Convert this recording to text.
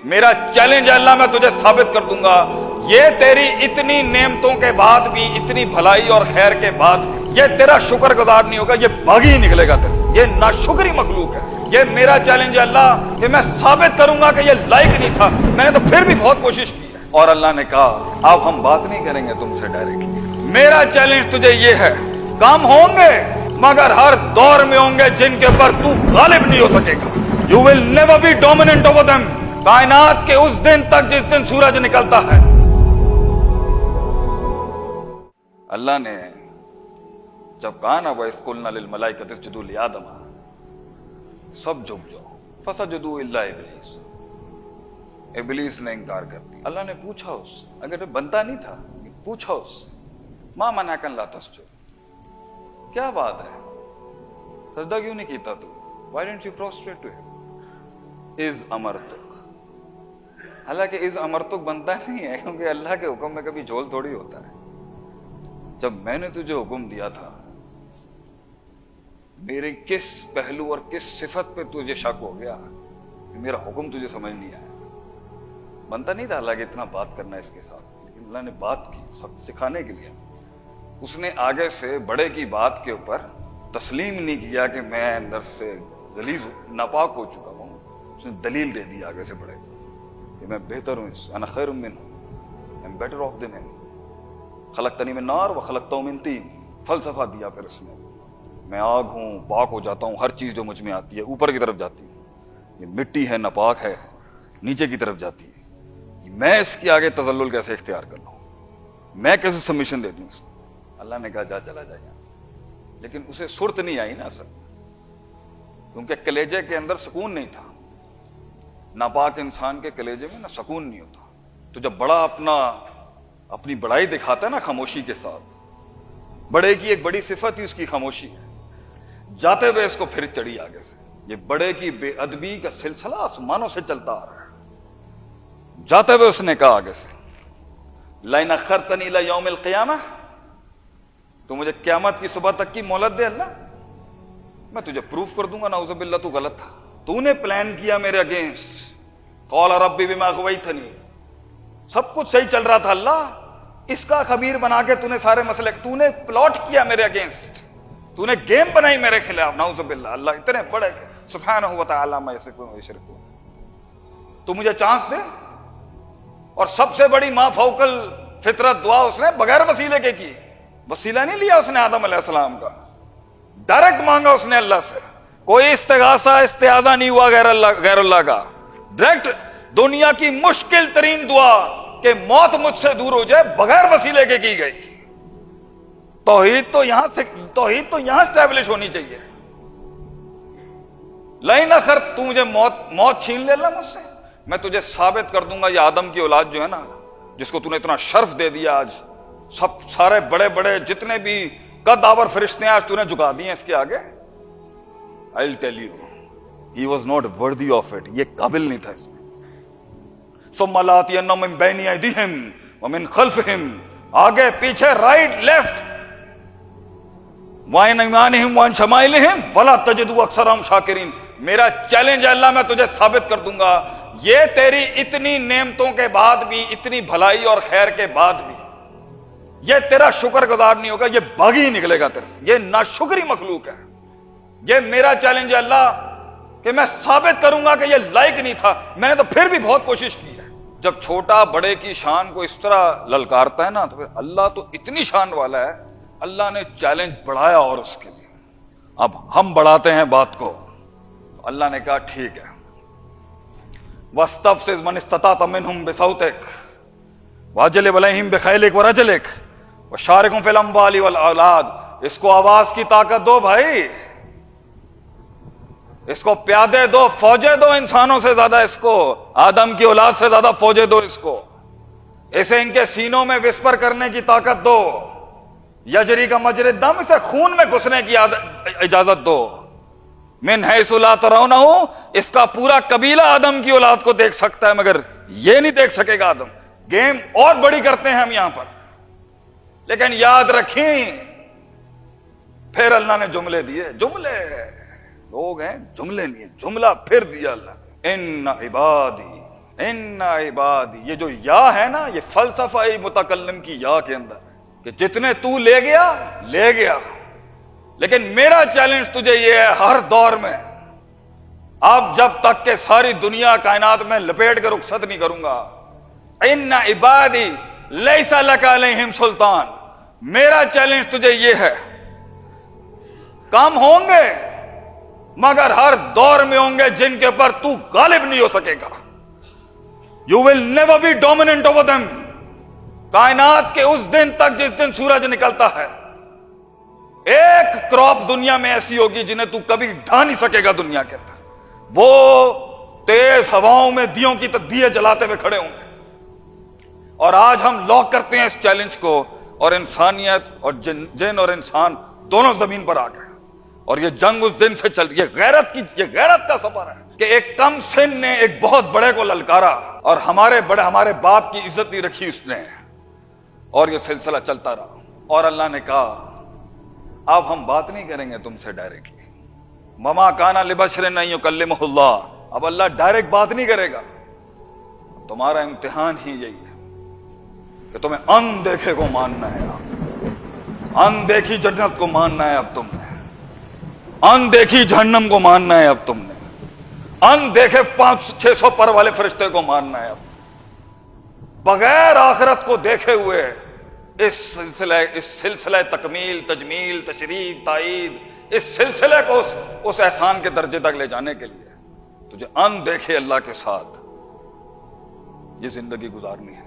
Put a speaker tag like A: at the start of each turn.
A: میرا چیلنج ہے اللہ میں تجھے ثابت کر دوں گا یہ تیری اتنی نعمتوں کے بعد بھی اتنی بھلائی اور خیر کے بعد یہ تیرا شکر گزار نہیں ہوگا, یہ بھاگی ہی نکلے گا تیرے, یہ ناشکری مخلوق ہے. یہ میرا چیلنج ہے اللہ کہ میں ثابت کروں گا کہ یہ لائق نہیں تھا, میں نے تو پھر بھی بہت کوشش کی ہے. اور اللہ نے کہا اب ہم بات نہیں کریں گے تم سے ڈائریکٹلی, میرا چیلنج تجھے یہ ہے, کام ہوں گے مگر ہر دور میں ہوں گے جن کے اوپر تو غالب نہیں ہو سکے گا. You will never be dominant over them. کائنات کے اس دن تک جس دن سورج نکلتا ہے. اللہ نے جب کہا نا وَإِذْ قُلْنَا لِلْمَلَائِكَةِ اسْجُدُوا لِآدَمَ, سب جھک جاؤ, فَسَجَدُوا إِلَّا إِبْلِيسَ, ابلیس نے انکار کر دیا. اللہ نے پوچھا اس سے, اگر بنتا نہیں تھا پوچھا اس سے, مَا مَنَعَكَ أَلَّا تَسْجُدَ, کیا بات ہے سجدہ کیوں نہیں کیتا تو, why didn't you prostrate to him, اِذْ أَمَرْتُكَ. حالانکہ اِذْ أَمَرْتُكَ بنتا نہیں ہے کیونکہ اللہ کے حکم میں کبھی جھول تھوڑی ہوتا ہے. جب میں نے تجھے حکم دیا تھا, میرے کس پہلو اور کس صفت پہ تجھے شک ہو گیا کہ میرا حکم تجھے سمجھ نہیں آیا. بنتا نہیں تھا اللہ کہ اتنا بات کرنا اس کے ساتھ, لیکن اللہ نے بات کی سب سکھانے کے لیے. اس نے آگے سے بڑے کی بات کے اوپر تسلیم نہیں کیا کہ میں اندر سے غلیظ ناپاک ہو چکا ہوں. اس نے دلیل دے دی آگے سے بڑے کہ میں بہتر ہوں, انا خیر منہ, I am better off than him, خلقتنی من نار و خلقتہ من طین. فلسفہ دیا پھر اس میں, میں آگ ہوں, پاک ہو جاتا ہوں, ہر چیز جو مجھ میں آتی ہے اوپر کی طرف جاتی ہے, یہ مٹی ہے ناپاک ہے نیچے کی طرف جاتی ہے, میں اس کے آگے تذلل کیسے اختیار کر لوں, میں کیسے سبمیشن دے دوں اس کو. اللہ نے کہا جا چلا جائے یہاں سے, لیکن اسے صورت نہیں آئی نا اصل, کیونکہ کلیجے کے اندر سکون نہیں تھا. ناپاک انسان کے کلیجے میں نا سکون نہیں ہوتا. تو جب بڑا اپنی بڑائی دکھاتا ہے نا خاموشی کے ساتھ, بڑے کی ایک بڑی صفت ہی اس کی خاموشی ہے. جاتے ہوئے اس کو پھر چڑھی آگے سے, یہ بڑے کی بے ادبی کا سلسلہ آسمانوں سے چلتا آ رہا ہے. جاتے ہوئے اس نے کہا آگے سے, لئن اخرتنی الی یوم القیامہ, تو مجھے قیامت کی صبح تک کی مہلت دے اللہ, میں تجھے پروف کر دوں گا نعوذ باللہ تو غلط تھا, تو نے پلان کیا میرے اگینسٹ. قال ربی بما اغویتنی, سب کچھ صحیح چل رہا تھا اللہ, اس کا خبیر بنا کے تو نے سارے مسئلے, تو نے پلاٹ کیا میرے اگینسٹ, تو نے گیم بنائی میرے خلاف. نعوذ باللہ, اللہ اتنے بڑے سبحانہ و تعالی ما یصفون و یشرکون. تو مجھے چانس دے. اور سب سے بڑی ما فوق الفطرت دعا اس نے بغیر وسیلے کے کی. وسیلہ نہیں لیا اس نے آدم علیہ السلام کا, ڈائریکٹ مانگا اس نے اللہ سے, کوئی استغاثہ استعاذہ نہیں ہوا غیر اللہ کا. ڈائریکٹ دنیا کی مشکل ترین دعا کہ موت مجھ سے دور ہو جائے بغیر وسیلے کے کی گئی. توحید تو یہاں اسٹیبلش ہونی چاہیے. لئن اخرت, تو مجھے موت چھین لے اللہ مجھ سے, میں تجھے ثابت کر دوں گا یہ آدم کی اولاد جو ہے نا, جس کو تو نے اتنا شرف دے دیا آج, سارے بڑے بڑے جتنے بھی قد آور فرشتے ہیں آج تو نے جھکا دیے اس کے آگے. I'll tell you, he was not worthy of it, یہ قابل نہیں تھا اس میں. ثم لآتینہم من بین ایدیہم ومن خلفہم, آگے پیچھے رائٹ لیفٹ, وعن ایمانہم وعن شمائلہم ولا تجد اکثرہم شاکرین. میرا چیلنج ہے اللہ میں تجھے ثابت کر دوں گا یہ تیری اتنی نعمتوں کے بعد بھی, اتنی بھلائی اور خیر کے بعد بھی یہ تیرا شکر گزار نہیں ہوگا, یہ بھاگی ہی نکلے گا تیرے سے, یہ ناشکری مخلوق ہے. یہ میرا چیلنج ہے اللہ کہ میں ثابت کروں گا کہ یہ لائق نہیں تھا, میں نے تو پھر بھی بہت کوشش کی ہے. جب چھوٹا بڑے کی شان کو اس طرح للکارتا ہے نا, تو پھر اللہ تو اتنی شان والا ہے, اللہ نے چیلنج بڑھایا اور اس کے لیے. اب ہم بڑھاتے ہیں بات کو. اللہ نے کہا ٹھیک ہے, وَاسْتَفْزِزْ مَنِ اسْتَطَعْتَ مِنْهُمْ بِصَوْتِكَ وَأَجْلِبْ عَلَيْهِمْ بِخَيْلِكَ وَرَجْلِكَ وَشَارِكْهُمْ فِي الْأَمْوَالِ وَالْأَوْلَادِ. اس کو آواز کی طاقت دو بھائی, اس کو پیادے دو, فوجیں دو, انسانوں سے زیادہ اس کو, آدم کی اولاد سے زیادہ فوجیں دو اس کو, اسے ان کے سینوں میں وسپر کرنے کی طاقت دو, یجری کا مجری الدم, اسے خون میں گھسنے کی اجازت دو. من حیث لا ترونہ, اس کا پورا قبیلہ آدم کی اولاد کو دیکھ سکتا ہے مگر یہ نہیں دیکھ سکے گا آدم. گیم اور بڑی کرتے ہیں ہم یہاں پر, لیکن یاد رکھیں پھر اللہ نے جملے دیے. جملے لوگ ہیں, جملے نہیں, جملہ پھر دیا اللہ, ان عبادی ان عبادی، یہ جو یا ہے نا، یہ فلسفہ متکلم کی یا کے اندر کہ جتنے تو لے گیا، لیکن میرا چیلنج تجھے یہ ہے ہر دور میں، اب جب تک کہ ساری دنیا کائنات میں لپیٹ کے رخصت نہیں کروں گا، ان عبادی لیس لک علیہم سلطان، میرا چیلنج تجھے یہ ہے، کام ہوں گے مگر ہر دور میں ہوں گے جن کے اوپر تو غالب نہیں ہو سکے گا. You will never be dominant over them. کائنات کے اس دن تک جس دن سورج نکلتا ہے، ایک کراپ دنیا میں ایسی ہوگی جنہیں تو کبھی ڈھا نہیں سکے گا دنیا کے اندر. وہ تیز ہواؤں میں دیوں کی دیے جلاتے ہوئے کھڑے ہوں گے. اور آج ہم لاک کرتے ہیں اس چیلنج کو، اور انسانیت اور جن اور انسان دونوں زمین پر آ گئے. اور یہ جنگ اس دن سے چل رہی ہے، یہ غیرت کا سفر ہے کہ ایک کم سن نے ایک بہت بڑے کو للکارا، اور ہمارے باپ کی عزت نہیں رکھی اس نے، اور یہ سلسلہ چلتا رہا. اور اللہ نے کہا اب ہم بات نہیں کریں گے تم سے ڈائریکٹلی، وما کان لبشر ان یکلمہ اللہ، اب اللہ ڈائریکٹ بات نہیں کرے گا. تمہارا امتحان ہی یہی ہے کہ تمہیں ان دیکھے کو ماننا ہے، ان دیکھی جنت کو ماننا ہے، اب تم نے ان دیکھی جہنم کو ماننا ہے، اب تم نے ان دیکھے 500-600 پر والے فرشتے کو ماننا ہے. اب بغیر آخرت کو دیکھے ہوئے اس سلسلہ تکمیل، تجمیل، تشریف، تائید، اس سلسلے کو اس احسان کے درجے تک لے جانے کے لیے تجھے ان دیکھے اللہ کے ساتھ یہ زندگی گزارنی ہے.